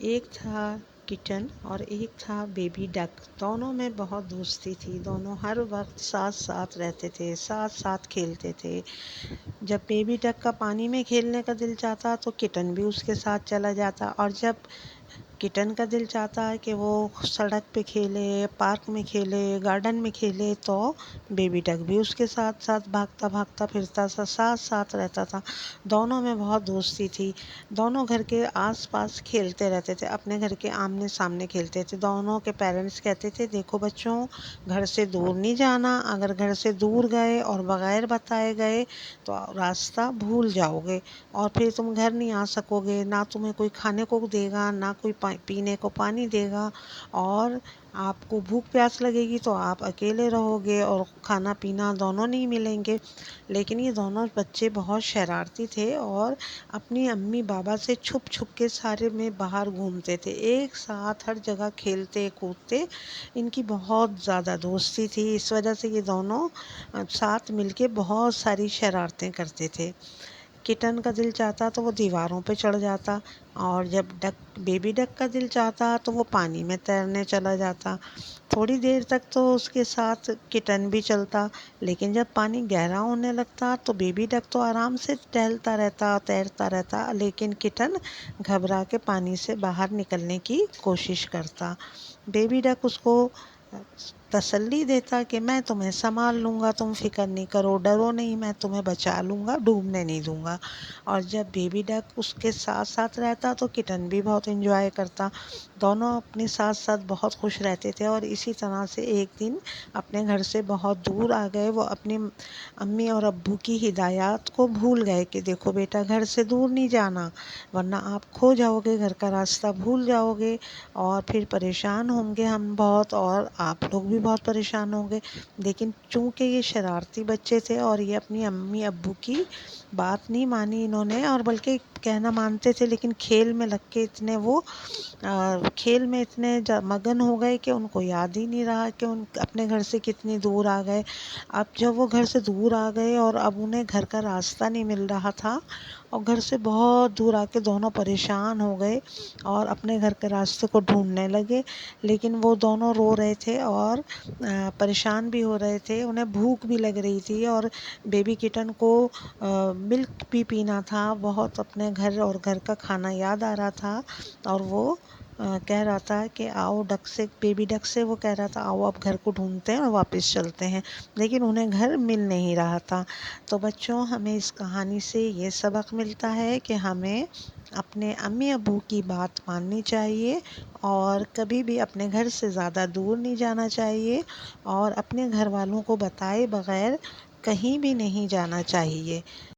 ایک تھا کٹن اور ایک تھا بیبی ڈک۔ دونوں میں بہت دوستی تھی، دونوں ہر وقت ساتھ ساتھ رہتے تھے، ساتھ ساتھ کھیلتے تھے۔ جب بیبی ڈک کا پانی میں کھیلنے کا دل چاہتا تو کٹن بھی اس کے ساتھ چلا جاتا، اور جب کٹن کا دل چاہتا ہے کہ وہ سڑک پہ کھیلے، پارک میں کھیلے، گارڈن میں کھیلے، تو بیبی ڈک بھی اس کے ساتھ ساتھ بھاگتا بھاگتا پھرتا سا ساتھ ساتھ رہتا تھا۔ دونوں میں بہت دوستی تھی، دونوں گھر کے آس پاس کھیلتے رہتے تھے، اپنے گھر کے آمنے سامنے کھیلتے تھے۔ دونوں کے پیرنٹس کہتے تھے دیکھو بچوں، گھر سے دور نہیں جانا، اگر گھر سے دور گئے اور بغیر بتائے گئے تو راستہ بھول جاؤ گے، اور پھر تم گھر نہیں آ سکو گے، نہ تمہیں کوئی کھانے کو دے گا، نہ کوئی پینے کو پانی دے گا، اور آپ کو بھوک پیاس لگے گی تو آپ اکیلے رہو گے اور کھانا پینا دونوں نہیں ملیں گے۔ لیکن یہ دونوں بچے بہت شرارتی تھے اور اپنی امی بابا سے چھپ چھپ کے سارے میں باہر گھومتے تھے، ایک ساتھ ہر جگہ کھیلتے کودتے۔ ان کی بہت زیادہ دوستی تھی، اس وجہ سے یہ دونوں ساتھ مل کے بہت ساری شرارتیں کرتے تھے۔ کٹن کا دل چاہتا تو وہ دیواروں پہ چڑھ جاتا، اور جب بیبی ڈک کا دل چاہتا تو وہ پانی میں تیرنے چلا جاتا۔ تھوڑی دیر تک تو اس کے ساتھ کٹن بھی چلتا، لیکن جب پانی گہرا ہونے لگتا تو بیبی ڈک تو آرام سے ٹہلتا رہتا، تیرتا رہتا، لیکن کٹن گھبرا کے پانی سے باہر نکلنے کی کوشش کرتا۔ بیبی ڈک اس کو تسلی دیتا کہ میں تمہیں سنبھال لوں گا، تم فکر نہیں کرو، ڈرو نہیں، میں تمہیں بچا لوں گا، ڈوبنے نہیں دوں گا۔ اور جب بیبی ڈک اس کے ساتھ ساتھ رہتا تو کٹن بھی بہت انجوائے کرتا۔ دونوں اپنے ساتھ ساتھ بہت خوش رہتے تھے، اور اسی طرح سے ایک دن اپنے گھر سے بہت دور آ گئے۔ وہ اپنی امی اور ابو کی ہدایات کو بھول گئے کہ دیکھو بیٹا، گھر سے دور نہیں جانا، ورنہ آپ کھو جاؤ گے، گھر کا راستہ بھول جاؤ گے، اور پھر پریشان ہوں گے ہم بہت، اور آپ لوگ بھی بہت پریشان ہوں گے۔ لیکن چونکہ یہ شرارتی بچے تھے اور یہ اپنی امی ابو کی بات نہیں مانی انہوں نے، اور بلکہ کہنا مانتے تھے، لیکن کھیل میں لگ کے کھیل میں اتنے مگن ہو گئے کہ ان کو یاد ہی نہیں رہا کہ ان اپنے گھر سے کتنی دور آ گئے۔ اب جب وہ گھر سے دور آ گئے اور اب انہیں گھر کا راستہ نہیں مل رہا تھا، اور گھر سے بہت دور آ کے دونوں پریشان ہو گئے اور اپنے گھر کے راستے کو ڈھونڈنے لگے۔ لیکن وہ دونوں رو رہے تھے اور پریشان بھی ہو رہے تھے، انہیں بھوک بھی لگ رہی تھی، اور بیبی کٹن کو ملک بھی پینا تھا بہت، اپنے گھر اور گھر کا کھانا یاد آ رہا تھا، اور وہ کہہ رہا تھا کہ آؤ بیبی ڈک سے وہ کہہ رہا تھا آؤ اب گھر کو ڈھونڈتے ہیں اور واپس چلتے ہیں، لیکن انہیں گھر مل نہیں رہا تھا۔ تو بچوں، ہمیں اس کہانی سے یہ سبق ملتا ہے کہ ہمیں اپنے امی ابو کی بات ماننی چاہیے، اور کبھی بھی اپنے گھر سے زیادہ دور نہیں جانا چاہیے، اور اپنے گھر والوں کو بتائے بغیر کہیں بھی نہیں جانا چاہیے۔